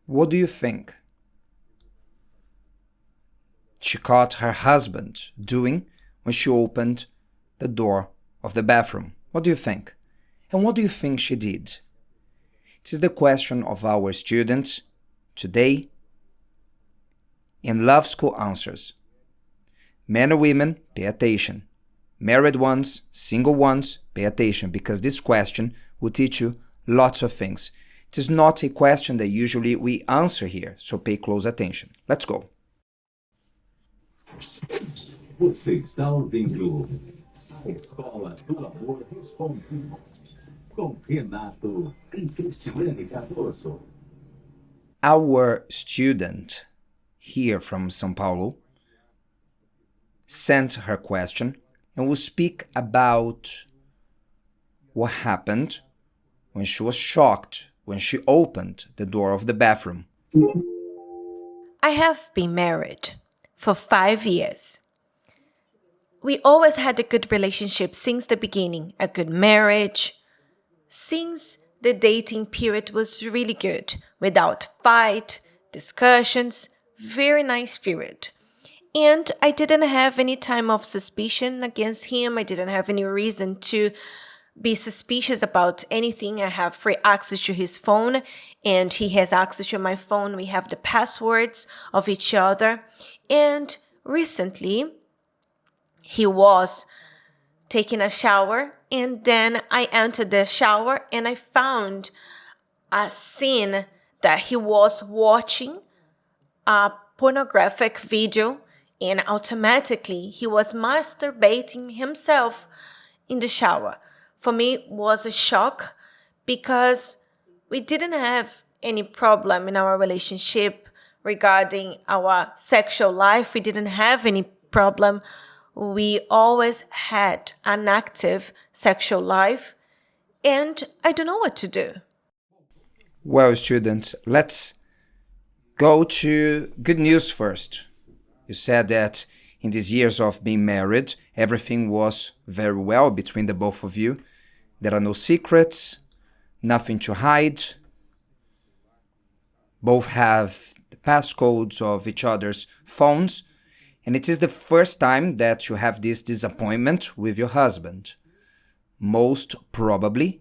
What do you think she caught her husband doing when she opened the door of the bathroom? What do you think? And what do you think she did? It is the question of our students today in Love School Answers. Men and women, pay attention. Married ones, single ones, pay attention, because this question will teach you lots of things. It is not a question that usually we answer here, so pay close attention. Let's go. Você está ouvindo Escola do Amor Responde com Renato e Cristiane Cardoso. Our student here from São Paulo sent her question and will speak about what happened when she was shocked when she opened the door of the bathroom. I have been married for 5 years. We always had a good relationship since the beginning, a good marriage. Since the dating period was really good, without fight, discussions, very nice period. And I didn't have any time of suspicion against him. I didn't have any reason to be suspicious about anything. I have free access to his phone and he has access to my phone. We have the passwords of each other. And recently, he was taking a shower and then I entered the shower and I found a scene that he was watching a pornographic video and automatically he was masturbating himself in the shower. For me, it was a shock because we didn't have any problem in our relationship regarding our sexual life. We didn't have any problem. We always had an active sexual life and I don't know what to do. Well, students, let's go to good news first. You said that in these years of being married, everything was very well between the both of you. There are no secrets, nothing to hide. Both have the passcodes of each other's phones. And it is the first time that you have this disappointment with your husband. Most probably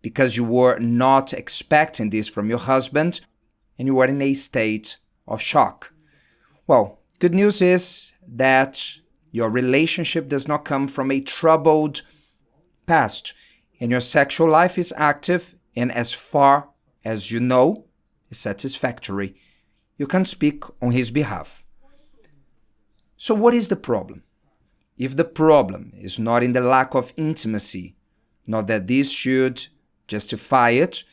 because you were not expecting this from your husband and you were in a state of shock. Well, good news is that your relationship does not come from a troubled past and your sexual life is active and as far as you know, is satisfactory. You can speak on his behalf. So what is the problem? If the problem is not in the lack of intimacy, not that this should justify it,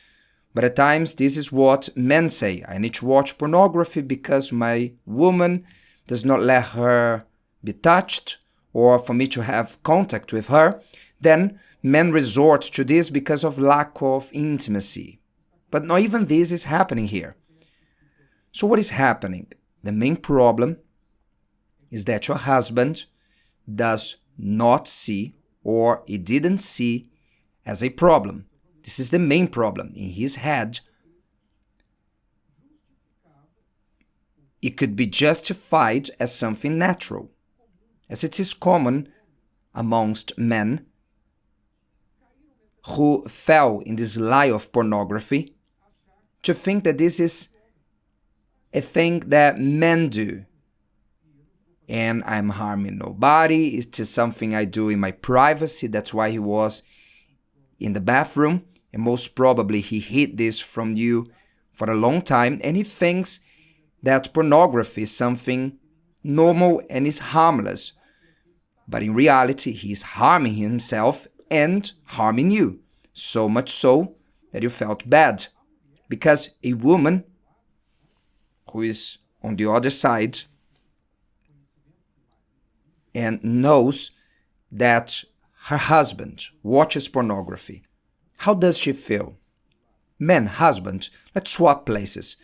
but at times this is what men say. I need to watch pornography because my woman does not let her be touched or for me to have contact with her, then men resort to this because of lack of intimacy. But not even this is happening here. So what is happening? The main problem is that your husband does not see or he didn't see as a problem. This is the main problem. In his head, it could be justified as something natural, as it is common amongst men who fell in this lie of pornography to think that this is a thing that men do. And I'm harming nobody. It's just something I do in my privacy. That's why he was in the bathroom. And most probably he hid this from you for a long time. And he thinks that pornography is something normal and is harmless. But in reality, he is harming himself and harming you. So much so that you felt bad. Because a woman who is on the other side and knows that her husband watches pornography, how does she feel? Man, husband, let's swap places.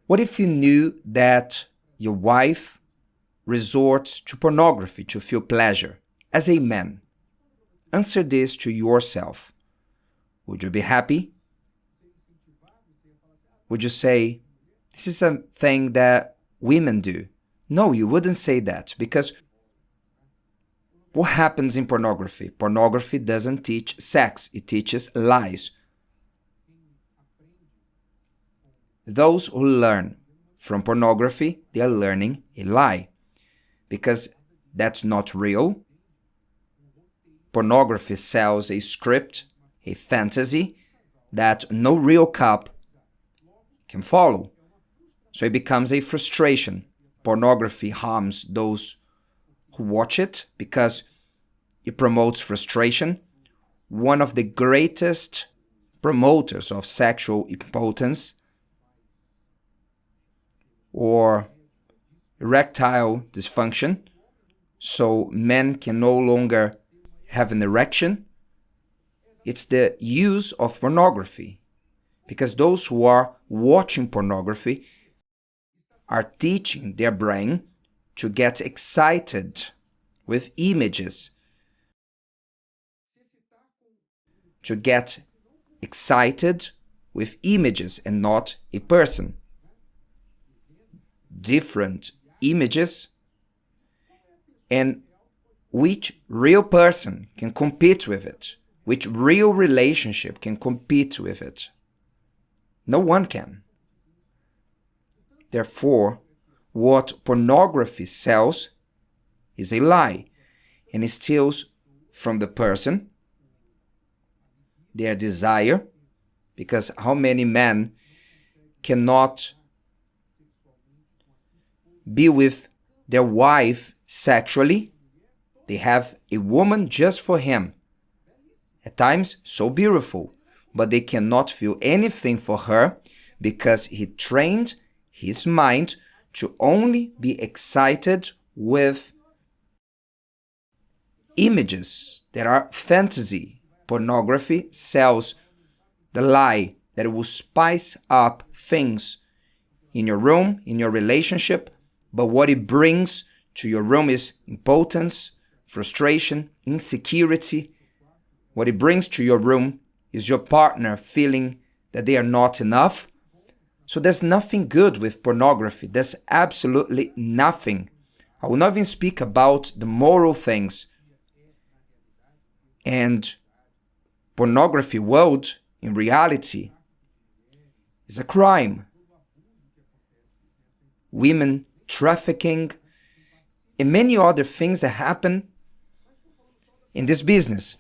What if you knew that your wife resorts to pornography to feel pleasure as a man? Answer this to yourself. Would you be happy? would you say, this is a thing that women do? No, you wouldn't say that, because what happens in pornography? Pornography doesn't teach sex, it teaches lies. Those who learn from pornography, they are learning a lie, because that's not real. Pornography sells a script, a fantasy that no real cop can follow. So it becomes a frustration. Pornography harms those who watch it because it promotes frustration. One of the greatest promoters of sexual impotence or erectile dysfunction, so men can no longer have an erection, it's the use of pornography. Because those who are watching pornography are teaching their brain to get excited with images, to get excited with images and not a person. Different images, and which real person can compete with it? Which real relationship can compete with it? No one can. Therefore, what pornography sells is a lie, and it steals from the person their desire, because how many men cannot be with their wife sexually? They have a woman just for him. At times, so beautiful, but they cannot feel anything for her because he trained his mind to only be excited with images that are fantasy. Pornography sells the lie that it will spice up things in your room, in your relationship, but what it brings to your room is impotence, frustration, insecurity. What it brings to your room is your partner feeling that they are not enough. So there's nothing good with pornography. There's absolutely nothing. I will not even speak about the moral things. And pornography world, in reality, is a crime. Women trafficking, and many other things that happen in this business.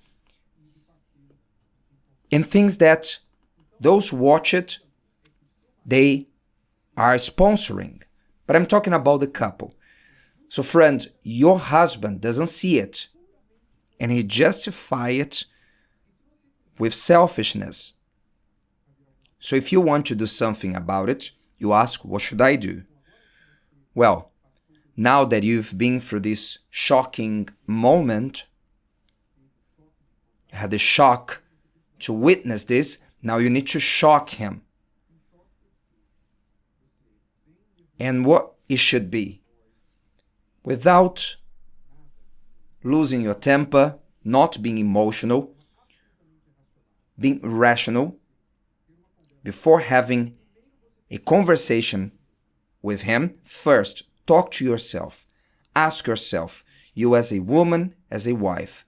And things that those who watch it, they are sponsoring. But I'm talking about the couple. So friend, your husband doesn't see it, and he justifies it with selfishness. So if you want to do something about it, you ask, what should I do? Well, now that you've been through this shocking moment, you had the shock to witness this, now you need to shock him. And what it should be, without losing your temper, not being emotional, being rational, before having a conversation with him, first talk to yourself. Ask yourself, you as a woman, as a wife,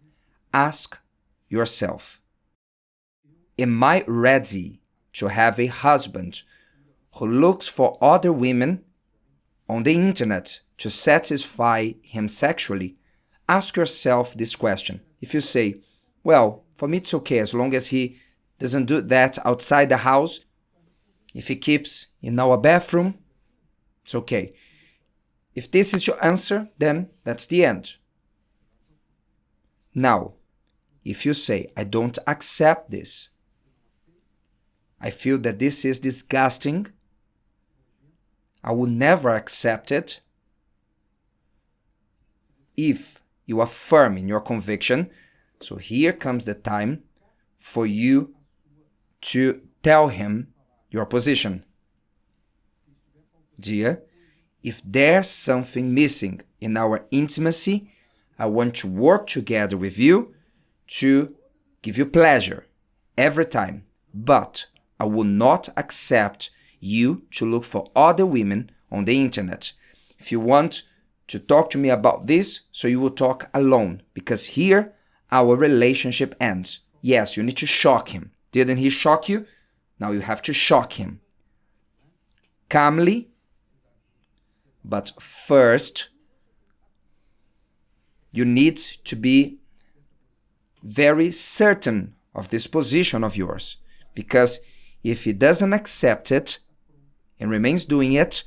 ask yourself, am I ready to have a husband who looks for other women on the internet to satisfy him sexually? Ask yourself this question. If you say, well, for me it's okay as long as he doesn't do that outside the house, if he keeps in our bathroom, it's okay. If this is your answer, then that's the end. Now, if you say, I don't accept this, I feel that this is disgusting, I will never accept it. If you are firm in your conviction, so here comes the time for you to tell him your position. Dear, if there's something missing in our intimacy, I want to work together with you to give you pleasure every time. But I will not accept you to look for other women on the internet. If you want to talk to me about this, so you will talk alone, because here our relationship ends. Yes, you need to shock him. Didn't he shock you? Now you have to shock him. Calmly, but first, you need to be very certain of this position of yours, because if he doesn't accept it and remains doing it,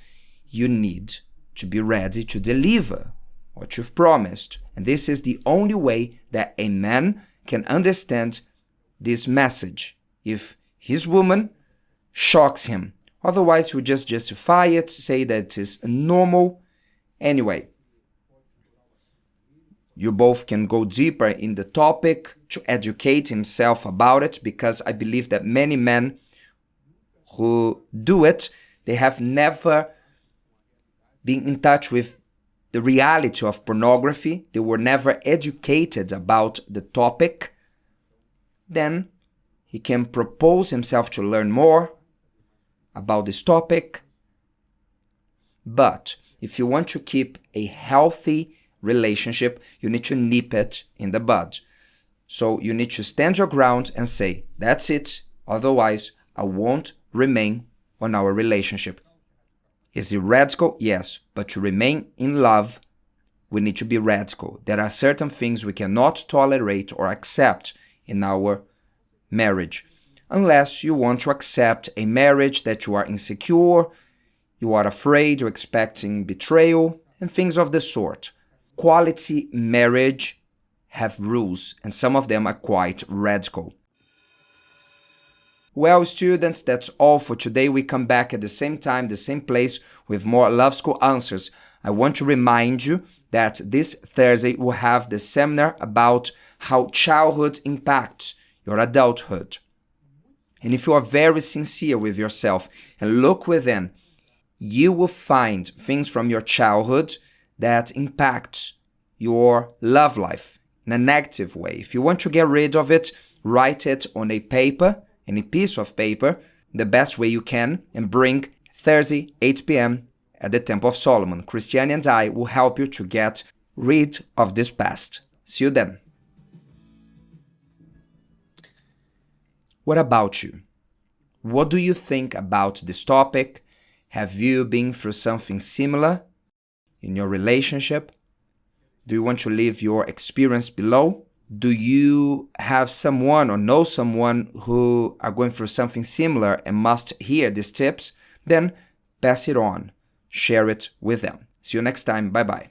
you need to be ready to deliver what you've promised. And this is the only way that a man can understand this message. If his woman shocks him, otherwise he'll just justify it, say that it is normal. Anyway, you both can go deeper in the topic to educate himself about it, because I believe that many men who do it, they have never been in touch with the reality of pornography. They were never educated about the topic. Then he can propose himself to learn more about this topic. But if you want to keep a healthy relationship, you need to nip it in the bud. So you need to stand your ground and say, that's it, otherwise I won't remain on our relationship. Is it radical? Yes, but to remain in love, we need to be radical. There are certain things we cannot tolerate or accept in our marriage, unless you want to accept a marriage that you are insecure, you are afraid, you're expecting betrayal, and things of the sort. Quality marriage have rules, and some of them are quite radical. Well, students, that's all for today. We come back at the same time, the same place, with more Love School answers. I want to remind you that this Thursday we'll have the seminar about how childhood impacts your adulthood. And if you are very sincere with yourself and look within, you will find things from your childhood that impact your love life in a negative way. If you want to get rid of it, write it on a paper, any piece of paper, the best way you can, and bring Thursday, 8 p.m. at the Temple of Solomon. Christiane and I will help you to get rid of this past. See you then. What about you? What do you think about this topic? Have you been through something similar in your relationship? Do you want to leave your experience below? Do you have someone or know someone who are going through something similar and must hear these tips? Then pass it on. Share it with them. See you next time. Bye-bye.